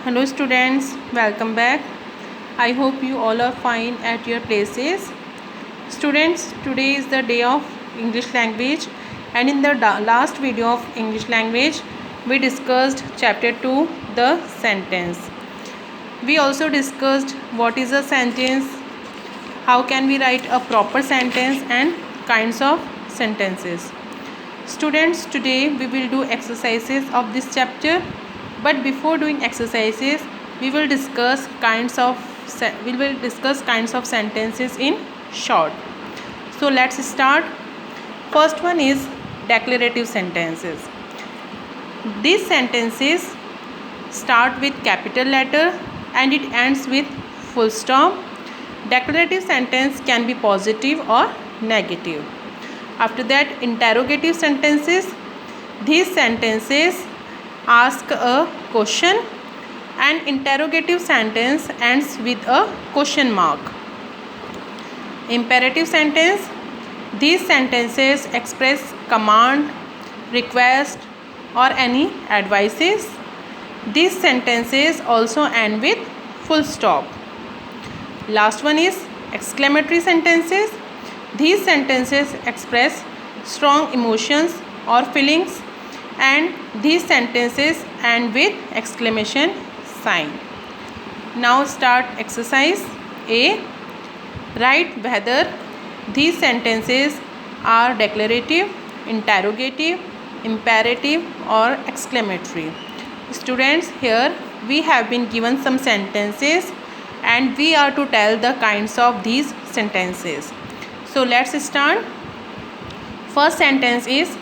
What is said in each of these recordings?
Hello students, welcome back. I hope you all are fine at your places. Students, today is the day of English language, and in the last video of English language we discussed chapter 2, the sentence. We also discussed what is a sentence, how can we write a proper sentence, and kinds of sentences. Students, today we will do exercises of this chapter, but before doing exercises we will discuss kinds of sentences in short. So let's start. First one is declarative sentences. These sentences start with capital letter and it ends with full stop. Declarative sentence can be positive or negative. After that, interrogative sentences. These sentences ask a question and interrogative sentence ends with a question mark. Imperative sentence. These sentences express command, request or any advices. These sentences also end with full stop. Last one is exclamatory sentences. These sentences express strong emotions or feelings and these sentences end with exclamation sign. Now start exercise A. Write whether these sentences are declarative, interrogative, imperative or exclamatory. Students, here we have been given some sentences and we are to tell the kinds of these sentences. So let's start. First sentence is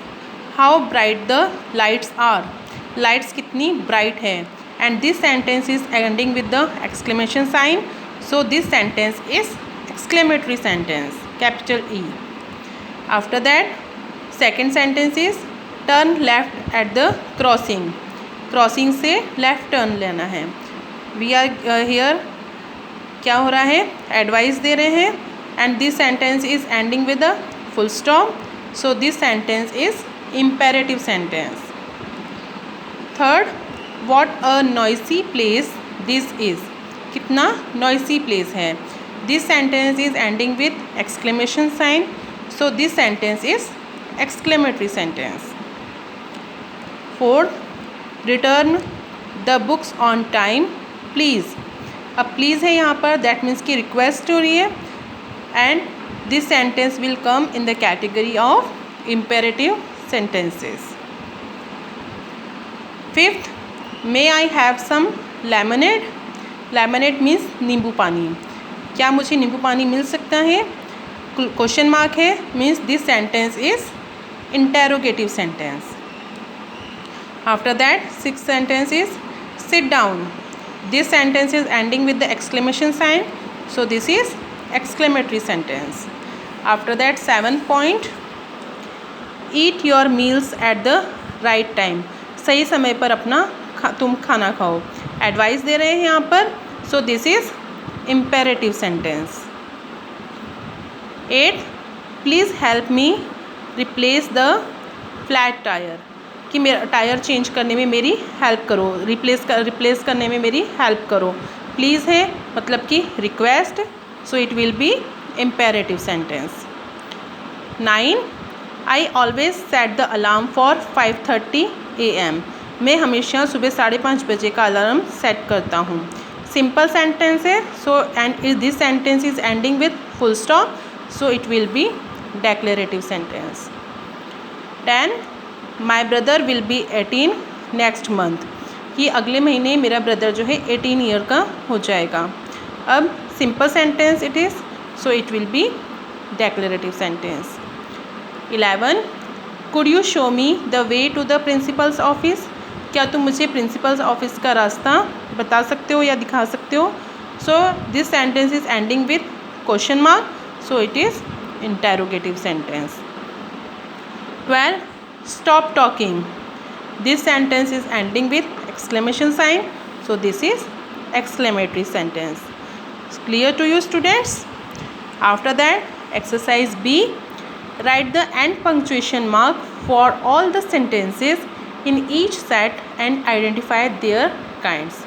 how bright the lights are. Lights कितनी bright है, and this sentence is ending with the exclamation sign. So this sentence is exclamatory sentence, capital E. After that, second sentence is turn left at the crossing. Crossing से left turn लेना है. We are here क्या हो रहा है, advice दे रहे हैं and this sentence is ending with a full stop. So this sentence is imperative sentence. Third, what a noisy place this is. कितना नॉइसी प्लेस है. This sentence is ending with exclamation sign. So this sentence is exclamatory sentence. Fourth, return the books on time please. अब please है यहाँ पर, that means की request हो रही है and this sentence will come in the category of imperative sentences. Fifth, may I have some lemonade. Lemonade means नींबू पानी. क्या मुझे नींबू पानी मिल सकता है. क्वेश्चन मार्क है, means this sentence is interrogative sentence. After that, sixth sentence is sit down. This sentence is ending with the exclamation sign. So this is exclamatory sentence. After that, 7th point, eat your meals at the right time. सही समय पर अपना तुम खाना खाओ. Advice दे रहे हैं यहाँ पर. So this is imperative sentence. 8th, please help me replace the flat tire. कि मेरा टायर चेंज करने में मेरी हेल्प करो, रिप्लेस करने में मेरी हेल्प करो. प्लीज़ है मतलब कि request. So it will B imperative sentence. 9, I always set the alarm for 5:30 AM. मैं हमेशा सुबह 5:30 बजे का अलार्म सेट करता हूँ. सिंपल सेंटेंस है. So and this sentence is ending with full stop. So it will be declarative sentence. 10, my brother will be 18 next month. कि अगले महीने मेरा ब्रदर जो है 18 ईयर का हो जाएगा. अब simple sentence it is. So it will be declarative sentence. 11, could you show me the way to the principal's office. क्या तुम मुझे प्रिंसिपल्स ऑफिस का रास्ता बता सकते हो या दिखा सकते हो. सो this sentence is ending with question mark. So it is interrogative sentence. 12, stop talking. This sentence is ending with exclamation sign. So this is exclamatory sentence. It's clear to you students? After that, exercise B. Write the end punctuation mark for all the sentences in each set and identify their kinds.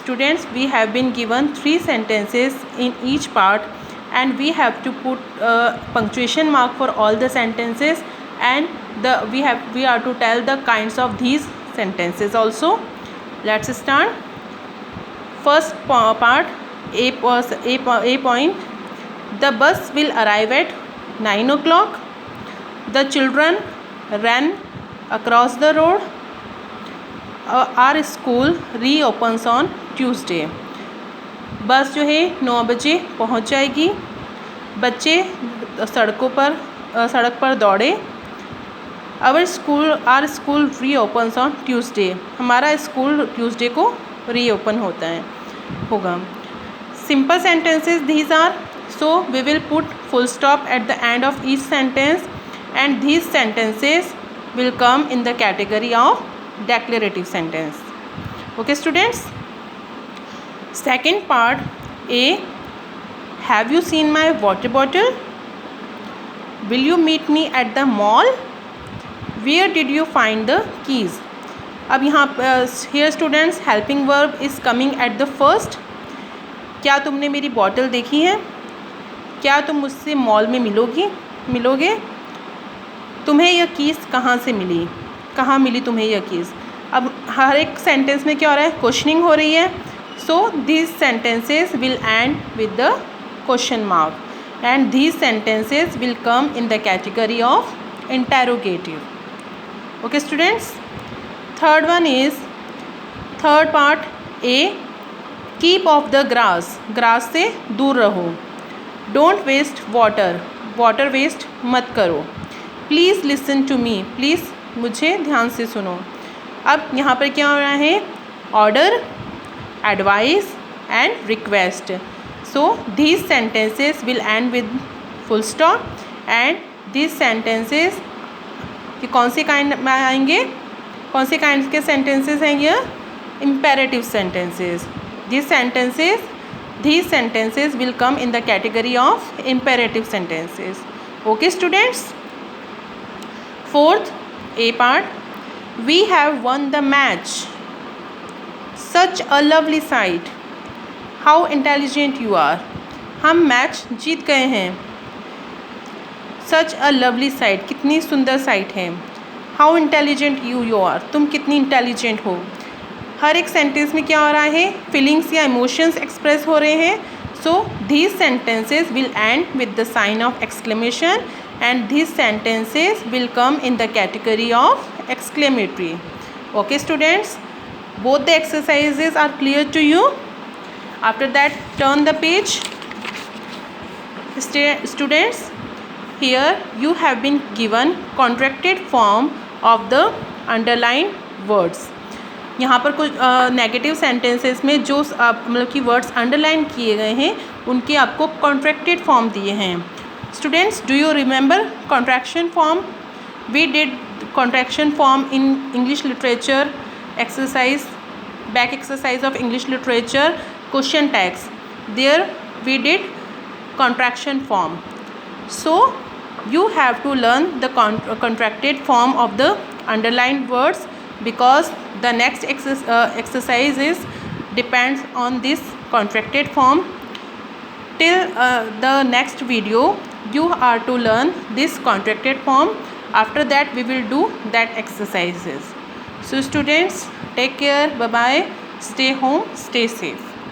students, we have been given 3 sentences in each part, and we have to put punctuation mark for all the sentences, and we are to tell the kinds of these sentences also. Let's start. First part, A point. The bus will arrive at 9 o'clock. The children ran across the road. Our school reopens on Tuesday. बस जो है 9 बजे पहुंच जाएगी. बच्चे सड़क पर दौड़े. Our school reopens on Tuesday. हमारा स्कूल ट्यूसडे को रीओपन होगा. Simple sentences these are. So we will put full stop at the end of each sentence, and these sentences will come in the category of declarative sentence. Okay students. Second part, A. Have you seen my water bottle? Will you meet me at the mall? Where did you find the keys? अब यहाँ here students helping verb is coming at the first. क्या तुमने मेरी bottle देखी है? क्या तुम मुझसे मॉल में मिलोगे? तुम्हें यह कीज़ कहाँ से मिली? कहाँ मिली तुम्हें यह कीज़? अब हर एक सेंटेंस में क्या हो रहा है? क्वेश्चनिंग हो रही है. सो these sentences will end with the question mark, and these sentences will come in the category of interrogative. Okay students. Third one is third part, A. Keep off the grass. Grass से दूर रहो. Don't waste water. Water waste मत करो. Please listen to me. Please मुझे ध्यान से सुनो. अब यहाँ पर क्या हो रहा है? Order, advice and request. So these sentences will end with full stop, and these sentences कौन से काइंड में आएंगे? कौन से काइंड के सेंटेंसेस हैं ये? Imperative sentences. These sentences will come in the category of imperative sentences. Okay students. Fourth, A part. We have won the match. Such a lovely sight. How intelligent you are. हम match जीत गए हैं. Such a lovely sight. कितनी सुंदर site है. How intelligent you are. तुम कितनी intelligent हो. हर एक सेंटेंस में क्या हो रहा है? फीलिंग्स या इमोशंस एक्सप्रेस हो रहे हैं. सो these sentences will end with the sign of exclamation, and these sentences will come in the category of exclamatory. Okay students, both the exercises are clear to you. After that, turn the page. Students, here you have been given contracted form of the underlined words. यहाँ पर कुछ negative sentences में जो मतलब कि words underline किए गए हैं उनके आपको कॉन्ट्रैक्टेड फॉर्म दिए हैं. Students, do you remember contraction form? We did contraction form in English literature exercise, back exercise of English literature question tags. There we did contraction form. So you have to learn the contracted form of the underlined words, because the next exercise depends on this contracted form. Till the next video you are to learn this contracted form. After that we will do that exercises. So students, take care. Bye bye. Stay home, stay safe.